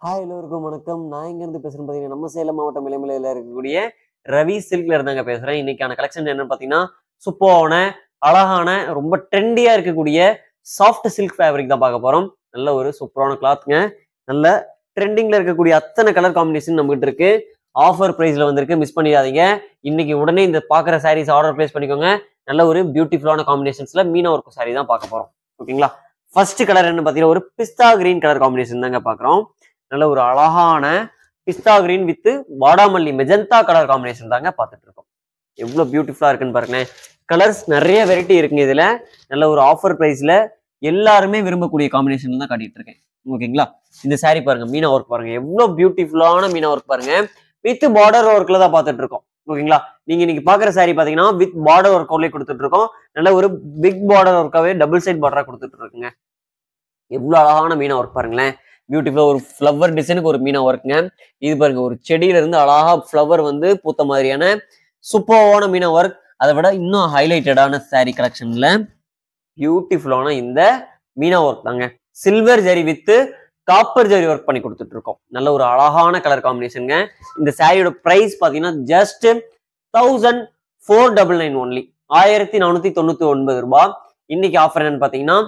Hi எல்லோருக்கும் வணக்கம். நான் இங்கேருந்து பேசுகிறேன் பார்த்தீங்கன்னா நம்ம சேலம் மாவட்டம் இளமலையில் இருக்கக்கூடிய ரவி சில்க்ல இருந்தாங்க பேசுகிறேன். இன்னைக்கான கலெக்ஷன் என்னன்னு பார்த்தீங்கன்னா சூப்பரான அழகான ரொம்ப ட்ரெண்டியாக இருக்கக்கூடிய சாஃப்ட் சில்க் ஃபேப்ரிக் தான் பார்க்க போகிறோம். நல்ல ஒரு சூப்பரான கிளாத்துங்க. நல்ல ட்ரெண்டிங்கில் இருக்கக்கூடிய அத்தனை கலர் காம்பினேஷன் நம்மகிட்ட இருக்கு. ஆஃபர் ப்ரைஸில் வந்திருக்கு, மிஸ் பண்ணிடாதீங்க. இன்னைக்கு உடனே இந்த பார்க்குற சாரீஸ் ஆர்டர் ப்ளேஸ் பண்ணிக்கோங்க. நல்ல ஒரு பியூட்டிஃபுல்லான காம்பினேஷன்ஸில் மீனா ஒர்க் சாரீ தான் பார்க்க போகிறோம். ஓகேங்களா? ஃபர்ஸ்ட் கலர் என்ன பார்த்தீங்கன்னா ஒரு பிஸ்தா கிரீன் கலர் காம்பினேஷன் தாங்க பார்க்குறோம். நல்ல ஒரு அழகான பிஸ்தா கிரீன் வித் வாடாமல்லி மெஜந்தா கலர் காம்பினேஷன் தாங்க பார்த்துட்டு இருக்கோம். எவ்வளவு பியூட்டிஃபுல்லா இருக்குன்னு பாருங்களேன். கலர்ஸ் நிறைய வெரைட்டி இருக்குங்க இதுல. நல்ல ஒரு ஆஃபர் பிரைஸ்ல எல்லாருமே விரும்பக்கூடிய காம்பினேஷன் தான் காட்டிட்டு இருக்கேன். ஓகேங்களா? இந்த சாரி பாருங்க, மீனா ஒர்க் பாருங்க, எவ்வளவு பியூட்டிஃபுல்லான மீனா ஒர்க் பாருங்க. வித் பார்டர் ஒர்க்ல தான் பார்த்துட்டு இருக்கோம். ஓகேங்களா? நீங்க இன்னைக்கு பாக்குற சாரி பாத்தீங்கன்னா வித் பார்டர் ஒர்க்லேயே கொடுத்துட்டு இருக்கோம். நல்ல ஒரு பிக் பார்டர் ஒர்க்காவே டபுள் சைட் பார்டரா கொடுத்துட்டு இருக்குங்க. எவ்வளவு அழகான மீனா ஒர்க் பாருங்களேன். பியூட்டிஃபுல்லா ஒரு ஃப்ளவர் டிசைனுக்கு ஒரு மீனா ஒர்க்குங்க. இது பாருங்க, ஒரு செடியில இருந்து அழகா ஃப்ளவர் வந்து பூத்த மாதிரியான சூப்பரான மீனா ஒர்க். அதை விட இன்னும் ஹைலைட்டடான சாரி கலெக்ஷன்ல பியூட்டிஃபுல்லான இந்த மீனா ஒர்க் தாங்க. Silver zari with copper zari work பண்ணி கொடுத்துட்டு இருக்கோம். நல்ல ஒரு அழகான கலர் காம்பினேஷனுங்க. இந்த சாரியோட பிரைஸ் பாத்தீங்கன்னா ஜஸ்ட் 1499 ஒன்லி, 1499 ரூபாய். இன்னைக்கு ஆஃபர் என்னன்னு பாத்தீங்கன்னா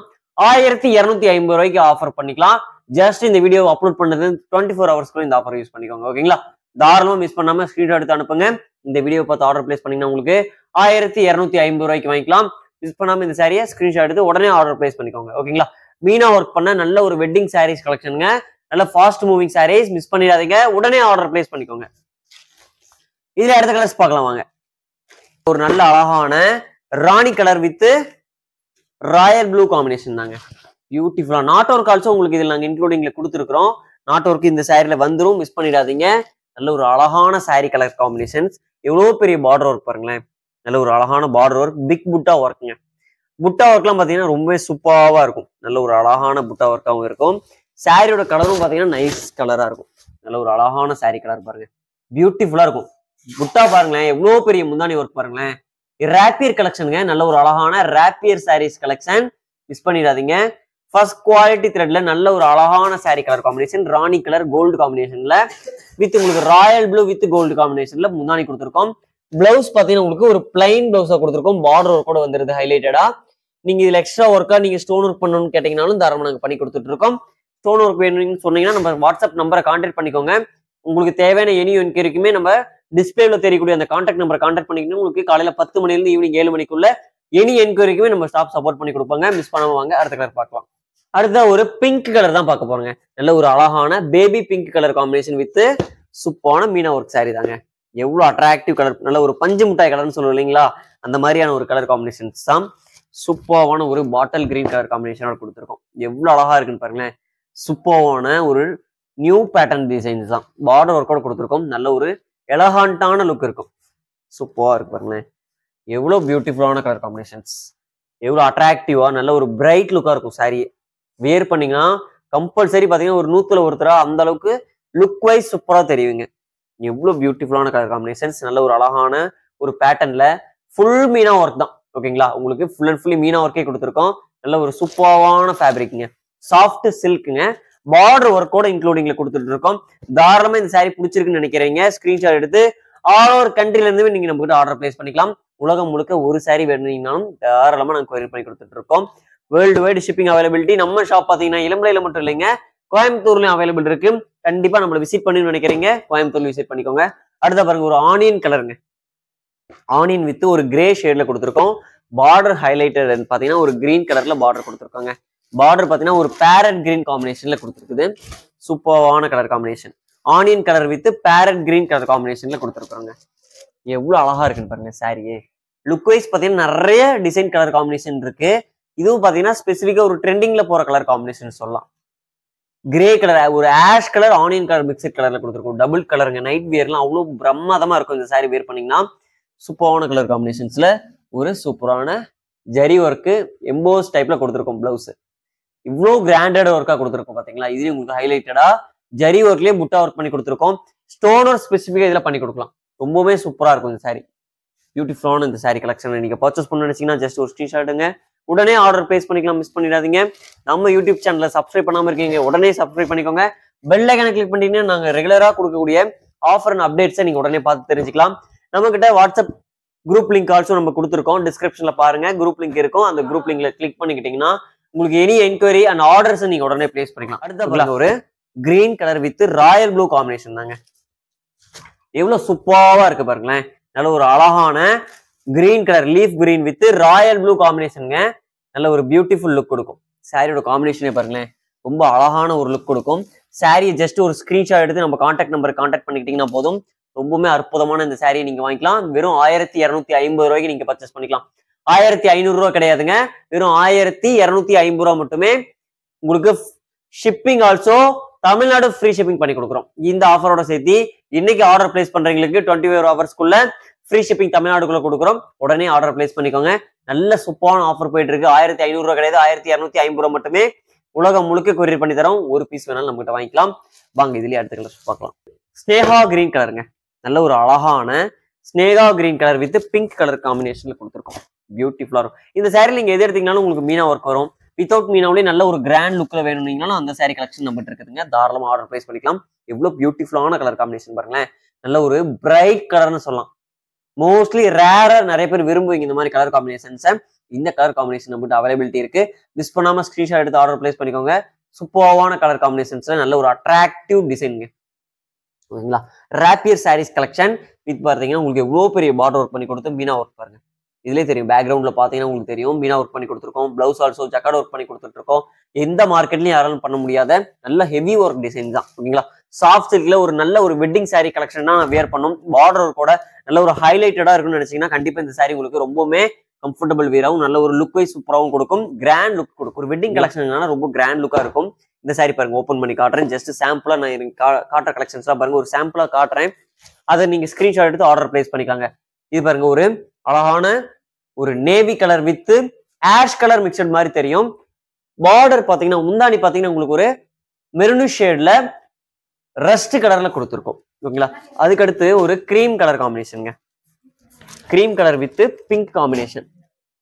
1250 ரூபாய்க்கு ஆஃபர் பண்ணிக்கலாம். ஜஸ்ட் இந்த வீடியோ அப்லோட் பண்ணது 24 ஹவர்ஸ்க்குள்ள இந்த ஆஃபர் யூஸ் பண்ணிக்கோங்க. ஓகேங்களா? தாராளமா மிஸ் பண்ணாம ஸ்கிரீன்ஷாட் எடுத்து அனுப்புங்க. இந்த வீடியோ பார்த்து ஆர்டர் பிளேஸ் பண்ணீங்கன்னா உங்களுக்கு 1250 ரூபாய்க்கு வாங்கிக்கலாம். மிஸ் பண்ணாம இந்த சாரியை ஸ்கிரீன்ஷாட் எடுத்து உடனே ஆர்டர் பிளேஸ் பண்ணிக்கோங்க. ஓகேங்களா? மீனா ஒர்க் பண்ண நல்ல ஒரு வெட்டிங் சாரீஸ் கலெக்ஷனுங்க. நல்ல ஃபாஸ்ட் மூவிங் சாரீஸ், மிஸ் பண்ணிடாதீங்க. உடனே ஆர்டர் பிளேஸ் பண்ணிக்கோங்க. இதுல அடுத்த கலர்ஸ் பார்க்கலாம் வாங்க. ஒரு நல்ல அழகான rani colour with royal blue combination தாங்க. பியூட்டிஃபுல்லா நாட் ஒர்க் ஆல்சோ உங்களுக்கு இதில் நாங்கள் இன்க்ளூடிங்ல கொடுத்துருக்கிறோம். நாட் ஒர்க் இந்த சாரியில வந்துடும், மிஸ் பண்ணிடாதீங்க. நல்ல ஒரு அழகான சாரி கலர் காம்பினேஷன்ஸ். எவ்வளோ பெரிய பார்டர் ஒர்க் பாருங்களேன். நல்ல ஒரு அழகான பார்டர் ஒர்க், பிக் புட்டா ஒர்க்குங்க. புட்டா ஒர்க்லாம் பார்த்தீங்கன்னா ரொம்பவே சூப்பராக இருக்கும். நல்ல ஒரு அழகான புட்டா ஒர்க்காகவும் இருக்கும். சாரியோட கலரும் பார்த்தீங்கன்னா நைஸ் கலரா இருக்கும். நல்ல ஒரு அழகான சாரி கலர் பாருங்க, பியூட்டிஃபுல்லா இருக்கும். புட்டா பாருங்களேன், எவ்வளோ பெரிய முந்தானி ஒர்க் பாருங்களேன். ரேப்பியர் கலெக்ஷனுங்க. நல்ல ஒரு அழகான ரேப்பியர் சாரீஸ் கலெக்ஷன், மிஸ் பண்ணிடாதீங்க. ஃபர்ஸ்ட் குவாலிட்டி த்ரெட்ல நல்ல ஒரு அழகான sari colour combination, rani colour gold காம்பினேஷன்ல வித் உங்களுக்கு ராயல் ப்ளூ வித் கோல்டு காம்பினேஷன்ல முந்தானி கொடுத்துருக்கோம். பிளவுஸ் பாத்தீங்கன்னா உங்களுக்கு ஒரு பிளைன் பிளவுஸா கொடுத்துருக்கோம். பார்டர் ஒர்க் கூட வந்துருது ஹைலைட்டடா. நீங்க இதுல எக்ஸ்ட்ரா ஒர்க்கா நீங்க ஸ்டோன் ஒர்க் பண்ணணும்னு கேட்டீங்கன்னாலும் தாராளமா நாங்க பண்ணி கொடுத்துட்டு இருக்கோம். ஸ்டோன் ஒர்க் வேணும்னு சொன்னீங்கன்னா நம்ம வாட்ஸ்அப் நம்பரை கான்டாக்ட் பண்ணிக்கோங்க. உங்களுக்கு தேவையான எனி என்கொயரிக்குமே நம்ம டிஸ்பிளேல தெரியக்கூடிய அந்த கான்டாக்ட் நம்பரை கான்டாக்ட் பண்ணிக்கணும். உங்களுக்கு காலையில 10 மணிலிருந்து ஈவினிங் 7 மணிக்குள்ள எனி என்கொயரிக்குமே நம்ம ஸ்டாப் சப்போர்ட் பண்ணி கொடுப்பாங்க. மிஸ் பண்ணாம வாங்க. அடுத்த கலர் பார்க்கலாம். அடுத்த ஒரு பிங்க் கலர் தான் பார்க்க போறோங்க. நல்ல ஒரு அழகான baby pink colour combination with சூப்பரான மீனா ஒர்க் சாரி தாங்க. எவ்வளவு அட்ராக்டிவ் கலர், நல்ல ஒரு பஞ்சு மிட்டாய் கலர்னு சொல்லுவோம் இல்லைங்களா, அந்த மாதிரியான ஒரு கலர் காம்பினேஷன்ஸ் தான். சூப்பரான ஒரு பாட்டில் கிரீன் கலர் காம்பினேஷனோட கொடுத்துருக்கோம். எவ்வளவு அழகா இருக்குன்னு பாருங்களேன். சூப்பரான ஒரு நியூ பேட்டர்ன் டிசைன்ஸ் தான். பார்டர் ஒர்க்கோட கொடுத்துருக்கோம். நல்ல ஒரு எலகான்டான லுக் இருக்கும். சூப்பரா இருக்கு பாருங்களேன். எவ்வளவு பியூட்டிஃபுல்லான கலர் காம்பினேஷன்ஸ், எவ்வளவு அட்ராக்டிவா நல்ல ஒரு பிரைட் லுக்கா இருக்கும் சாரி. வேர் பண்ணீங்கன்னா கம்பல்சரி பாத்தீங்கன்னா ஒரு 100ல ஒருத்தரா அந்த அளவுக்கு லுக் வைஸ் சூப்பரா தெரியுங்க. எவ்வளவு பியூட்டிஃபுல்லான கலர் காம்பினேஷன்ஸ். நல்ல ஒரு அழகான ஒரு பேட்டர்ன்ல ஃபுல் மீனா ஒர்க் தான். ஓகேங்களா? உங்களுக்கு ஃபுல் அண்ட் ஃபுல்லி மீனா ஒர்க்கே கொடுத்துருக்கோம். நல்ல ஒரு சூப்பரான ஃபேப்ரிக்ங்க, சாஃப்ட் சில்க்குங்க. பார்டர் ஒர்க்கோட இன்க்ளூடிங்ல கொடுத்துட்டு இருக்கோம். தாராளமா இந்த சாரி பிடிச்சிருக்குன்னு நினைக்கிறீங்க, ஸ்கிரீன்ஷாட் எடுத்து ஆல் ஓவர் கண்ட்ரில இருந்து நீங்க நம்ம கிட்ட ஆர்டர் பிளேஸ் பண்ணிக்கலாம். உலகம் முழுக்க ஒரு சாரி வேணும்னாலும் தாராளமா நாங்க கொரியர் பண்ணி கொடுத்துட்டு இருக்கோம். World wide shipping availability. நம்ம ஷாப் பாத்தீங்கன்னா இளம்பிள்ளையில மட்டும் இல்லைங்க, கோயம்புத்தூர்லயும் அவைலபிள் இருக்கு. கண்டிப்பா நம்மள விசிட் பண்ணி நினைக்கிறீங்க, கோயம்புத்தூர்ல விசிட் பண்ணிக்கோங்க. அடுத்த பாருங்க, ஒரு ஆனியன் கலருங்க. ஆனியன் வித் ஒரு கிரே ஷேட்ல கொடுத்துருக்கோம். பார்டர் ஹைலைட்டட் பாத்தீங்கன்னா ஒரு கிரீன் கலர்ல பார்டர் கொடுத்துருக்காங்க. பார்டர் பாத்தீங்கன்னா ஒரு பேரட் கிரீன் காம்பினேஷன்ல கொடுத்துருக்குது. சூப்பரான colour combination. Onion colour with parrot green colour காம்பினேஷன்ல கொடுத்துருக்காங்க. எவ்வளவு அழகா இருக்குன்னு பாருங்க சாரியே. லுக் வைஸ் பாத்தீங்கன்னா நிறைய டிசைன் கலர் காம்பினேஷன் இருக்கு. இதுவும் பாத்தீங்கன்னா ஸ்பெசிபிக்கா ஒரு ட்ரெண்டிங்ல போற கலர் காம்பினேஷன் சொல்லலாம். கிரே கலர், ஒரு ash colour, onion colour mixed கலர்ல கொடுத்துருக்கோம். டபுள் கலருங்க. நைட் வியர்லாம் அவ்வளவு பிரமாதமா இருக்கும் இந்த சாரி வேர் பண்ணீங்கன்னா. சூப்பரான கலர் காம்பினேஷன்ஸ்ல ஒரு சூப்பரான ஜரி ஒர்க்கு எம்போஸ் டைப்ல கொடுத்துருக்கோம். பிளவுஸ் இவ்வளவு கிராண்டட் ஒர்க்கா கொடுத்துருக்கோம் பாத்தீங்களா. இதுலயும் உங்களுக்கு ஹைலைட்டடா ஜரி ஒர்க்லயே புட்டா ஒர்க் பண்ணி கொடுத்துருக்கோம். ஸ்டோன் ஒர்க் ஸ்பெசிபிக்கா இதுல பண்ணி கொடுக்கலாம். ரொம்பவே சூப்பரா இருக்கும் இந்த சாரி. பியூட்டிஃபுல்லான இந்த சாரி கலெக்ஷன் நீங்க பர்ச்சேஸ் பண்ண நினைச்சீங்கன்னா ஜஸ்ட் ஒரு ஸ்கிரீன்ஷாட்டுங்க, உடனே ஆர்டர் பிளேஸ் பண்ணிக்கலாம். மிஸ் பண்ணிடாதீங்க. நம்ம யூடியூப் சேனலை சப்ஸ்கிரைப் பண்ணாம இருக்கீங்க, உடனே சப்ஸ்கிரைப் பண்ணிக்கோங்க. பெல் ஐகானை கிளிக் பண்ணிட்டீங்கன்னா நாங்க ரெகுலரா கொடுக்கக்கூடிய ஆஃபர் அண்ட் அப்டேட்ஸை நீங்க உடனே பார்த்து தெரிஞ்சுக்கலாம். நம்ம கிட்ட வாட்ஸ்அப் குரூப் லிங்க் ஆல்சோ நம்ம கொடுத்துருக்கோம். டிஸ்கிரிப்ஷன்ல பாருங்க, குரூப் லிங்க் இருக்கும். அந்த குரூப் லிங்க்ல கிளிக் பண்ணிக்கிட்டீங்கன்னா உங்களுக்கு எனி என்கொயரி அண்ட் ஆர்டர்ஸ் நீங்க உடனே பிளேஸ் பண்ணிக்கலாம். அடுத்த ஒரு green colour with royal blue combination தாங்க. எவ்வளவு சூப்பராவா இருக்கு பாருங்களேன். நல்ல ஒரு அழகான green colour leaf green with royal blue காம்பினேஷனுங்க. நல்ல ஒரு பியூட்டிஃபுல் லுக் கொடுக்கும். சாரியோட காம்பினேஷனே பாருங்களேன், ரொம்ப அழகான ஒரு லுக் கொடுக்கும். சாரி ஜஸ்ட் ஒரு ஸ்கிரீன்ஷாட் எடுத்து நம்ம கான்டாக்ட் நம்பர் கான்டாக்ட் பண்ணிக்கிட்டீங்கன்னா போதும். ரொம்பவுமே அற்புதமான இந்த சாரியை நீங்க வாங்கிக்கலாம். வெறும் 1250 ரூபாய்க்கு நீங்க பர்ச்சேஸ் பண்ணிக்கலாம். 1500 ரூபாய் கிடையாதுங்க, வெறும் 1250 ரூபாய் மட்டுமே. உங்களுக்கு shipping also Tamil Nadu free shipping பண்ணி கொடுக்குறோம். இந்த ஆஃபரோட சேர்த்து இன்னைக்கு ஆர்டர் பிளேஸ் பண்றவங்களுக்கு 24 ஹவர்ஸ்க்குள்ள ஃப்ரீ ஷிப்பிங் தமிழ்நாடுக்குள்ள கொடுக்குறோம். உடனே ஆர்டர் பிளேஸ் பண்ணிக்கோங்க. நல்ல சூப்பரான ஆஃபர் போயிட்டு இருக்கு. 1500 ரூபாய் கிடையாது, 1250 ரூபாய் மட்டுமே. உலகம் முழுக்க கொரியர் பண்ணி தரோம். ஒரு பீஸ் வேணாலும் நம்ம கிட்ட வாங்கிக்கலாம். வாங்க இதுலயே அடுத்த கலர் பார்க்கலாம். ஸ்னேகா கிரீன் கலருங்க. நல்ல ஒரு அழகான ஸ்னேகா green colour with pink colour காம்பினேஷன்ல கொடுத்துருக்கோம். பியூட்டிஃபுல்லா இருக்கும். இந்த சாரில நீங்க எது எடுத்தீங்கன்னாலும் உங்களுக்கு மீனா ஒர்க் வரும். வித்தவுட் மீனாவிலே நல்ல ஒரு கிராண்ட் லுக்ல வேணும்னீங்கனாலும் அந்த சாரி கலெக்ஷன் நம்மகிட்ட இருக்குதுங்க. தாராளமா ஆர்டர் பிளேஸ் பண்ணிக்கலாம். எவ்வளவு பியூட்டிஃபுல்லான கலர் காம்பினேஷன் பாருங்களேன். நல்ல ஒரு பிரைட் கலர்னு சொல்லலாம். மோஸ்ட்லி ரேரா நிறைய பேர் விரும்புவீங்க இந்த மாதிரி கலர் காம்பினேஷன்ஸை. இந்த கலர் காம்பினேஷன் நம்மகிட்ட அவைலபிலிட்டி இருக்கு. மிஸ் பண்ணாம ஸ்கிரீன்ஷாட் எடுத்து ஆர்டர் பிளேஸ் பண்ணிக்கோங்க. சூப்பரான கலர் காம்பினேஷன்ஸ்ல நல்ல ஒரு அட்ராக்டிவ் டிசைனுங்க. ஓகேங்களா? ராப்பியர் சாரீஸ் கலெக்ஷன் வித் பார்த்தீங்கன்னா உங்களுக்கு எவ்வளவு பெரிய பார்டர் ஒர்க் பண்ணி கொடுத்து மீனா ஒர்க் பாருங்க. இதுலேயே தெரியும், பேக்ரவுண்ட்ல பாத்தீங்கன்னா உங்களுக்கு தெரியும் மீனா ஒர்க் பண்ணி கொடுத்துருக்கோம். பிளவுஸ் ஆல்சோ ஜக்கார்ட் ஒர்க் பண்ணி கொடுத்துட்டு இருக்கோம். எந்த மார்க்கெட்லயும் யாராலும் பண்ண முடியாத நல்ல ஹெவி ஒர்க் டிசைன் தான். ஓகேங்களா? சாஃப்ட் சில்க்ல ஒரு நல்ல ஒரு வெட்டிங் சாரி கலெக்ஷன் தான் வியர் பண்ணும். பார்டர் ஒர்க்கோட நல்ல ஒரு ஹைலைட்டடா இருக்குன்னு நினைச்சீங்கன்னா கண்டிப்பா இந்த சாரி உங்களுக்கு ரொம்பவுமே கம்ஃபர்டபிள் வீராகவும் நல்ல ஒரு லுக் வைஸ் சூப்பராகவும் கொடுக்கும். கிராண்ட் லுக் கொடுக்கும். ஒரு வெட்டிங் கலெக்ஷன் ரொம்ப கிராண்ட் லுக்கா இருக்கும். இந்த சாரி பாருங்க, ஓப்பன் பண்ணி காட்டுறேன். ஜஸ்ட் சாம்பிளா நான் காட்டுற கலெக்ஷன்ஸ் பாருங்க, ஒரு சாம்பிளா காட்டுறேன். அதை நீங்க ஸ்கிரீன்ஷாட் எடுத்து ஆர்டர் பிளேஸ் பண்ணிக்காங்க. இது பாருங்க, ஒரு அழகான ஒரு navy colour with ash colour mixed மாதிரி தெரியும். பார்டர் பாத்தீங்கன்னா முந்தாணி பாத்தீங்கன்னா உங்களுக்கு ஒரு மெரூன் ஷேட்ல ரஸ்ட் கலர்ல கொடுத்துருக்கோம். ஓகேங்களா? அதுக்கடுத்து ஒரு கிரீம் கலர் காம்பினேஷனுங்க. Cream colour with pink combination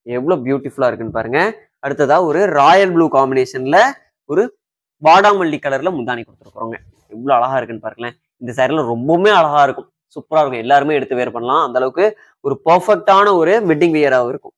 எவ்வளவு பியூட்டிஃபுல்லா இருக்குன்னு பாருங்க. அடுத்ததா ஒரு ராயல் ப்ளூ காம்பினேஷன்ல ஒரு வாடாமல்லி கலர்ல முந்தாணி கொடுத்துருக்கோங்க. எவ்வளவு அழகா இருக்குன்னு பாருங்களேன். இந்த சாரில ரொம்பவுமே அழகா இருக்கும், சூப்பரா இருக்கும். எல்லாருமே எடுத்து வேர் பண்ணலாம். அந்த அளவுக்கு ஒரு பர்ஃபெக்டான ஒரு வெட்டிங் வியராகவும் இருக்கும்.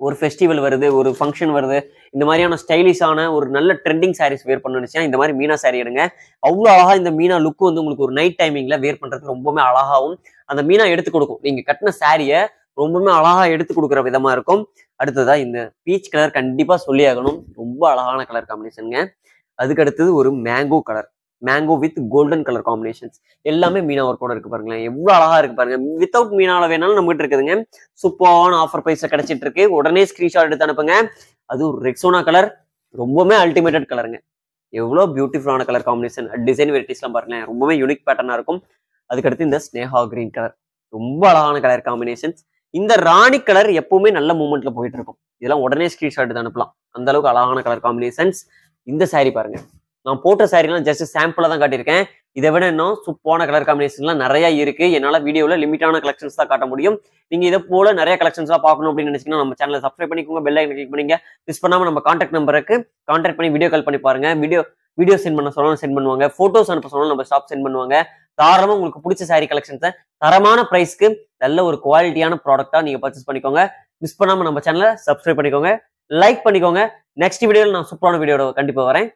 ஒரு ஃபெஸ்டிவல் வருது, ஒரு ஃபங்க்ஷன் வருது, இந்த மாதிரியான ஸ்டைலிஷான ஒரு நல்ல ட்ரெண்டிங் சாரீஸ் வேர் பண்ணணும்னுச்சுன்னா இந்த மாதிரி மீனா சாரி எடுங்க. அவ்வளோ அழகா இந்த மீனா லுக் வந்து உங்களுக்கு ஒரு நைட் டைமிங்ல வேர் பண்றதுக்கு ரொம்பவுமே அழகாவும் அந்த மீனா எடுத்து கொடுக்கும். நீங்க கட்டின சாரியை ரொம்பவுமே அழகா எடுத்து கொடுக்குற விதமா இருக்கும். அடுத்ததா இந்த பீச் கலர் கண்டிப்பா சொல்லி ஆகணும். ரொம்ப அழகான கலர் காம்பினேஷனுங்க. அதுக்கு அடுத்தது ஒரு mango colour, mango with golden colour combinations எல்லாமே மீனா ஒர்க்கோட இருக்கு பாருங்களேன். எவ்வளவு அழகா இருக்கு பாருங்க. வித்தவுட் மீனால வேணாலும் நம்ம கிட்ட இருக்குதுங்க. சூப்பரான ஆஃபர் பிரைஸ்ல கிடைச்சிட்டு இருக்கு. உடனே ஸ்கிரீன்ஷாட் எடுத்து அனுப்புங்க. அது ஒரு ரெக்ஸோனா கலர், ரொம்பவுமே அல்டிமேட்டட் கலருங்க. எவ்வளவு பியூட்டிஃபுல்லான கலர் காம்பினேஷன். டிசைன் வெரைட்டிஸ்லாம் பாருங்களேன், ரொம்பவே யூனிக் பேட்டர்னா இருக்கும். அதுக்கடுத்து இந்த ஸ்னேகா கிரீன் கலர், ரொம்ப அழகான கலர் காம்பினேஷன்ஸ். இந்த ராணி கலர் எப்பவுமே நல்ல மூமெண்ட்ல போயிட்டு இருக்கும். இதெல்லாம் உடனே ஸ்கிரீன்ஷாட் எடுத்து அனுப்பலாம். அந்த அளவுக்கு அழகான கலர் காம்பினேஷன்ஸ். இந்த சாரி பாருங்க, நான் போட்ட சாரிலாம் ஜஸ்ட் சாம்பிளா தான் காட்டியிருக்கேன். இதை விட இன்னும் சூப்பரான கலர் காம்பினேஷன்லாம் நிறைய இருக்கு. என்னால வீடியோல லிமிட்டான கலெக்ஷன்ஸ் தான் காட்ட முடியும். நீங்க இதை போல நிறைய கலெக்ஷன்ஸ்லாம் பார்க்கணும் அப்படின்னு நினைச்சீங்கன்னா நம்ம சேனலை சப்ஸ்கிரைப் பண்ணிக்கோங்க, பெல் ஐக்கன் கிளிக் பண்ணிங்க. மிஸ் பண்ணாம நம்ம கான்டாக்ட் நம்பருக்கு கான்டாக்ட் பண்ணி வீடியோ கால் பண்ணி பாருங்க. வீடியோ சென்ட் பண்ண சொன்னாலும் சென்ட் பண்ணுவாங்க, போட்டோஸ் அனுப்ப சொன்னாலும் நம்ம ஸ்டாப் சென்ட் பண்ணுவாங்க. தாராளமா உங்களுக்கு பிடிச்ச சாரி கலெக்ஷன்ஸை தரமான பிரைஸ்க்கு நல்ல ஒரு குவாலிட்டியான ப்ராடக்டா நீங்க பர்ச்சேஸ் பண்ணிக்கோங்க. மிஸ் பண்ணாம நம்ம சேனலை சப்ஸ்கிரைப் பண்ணிக்கோங்க, லைக் பண்ணிக்கோங்க. நெக்ஸ்ட் வீடியோல நான் சூப்பரான வீடியோட கண்டிப்பா வரேன்.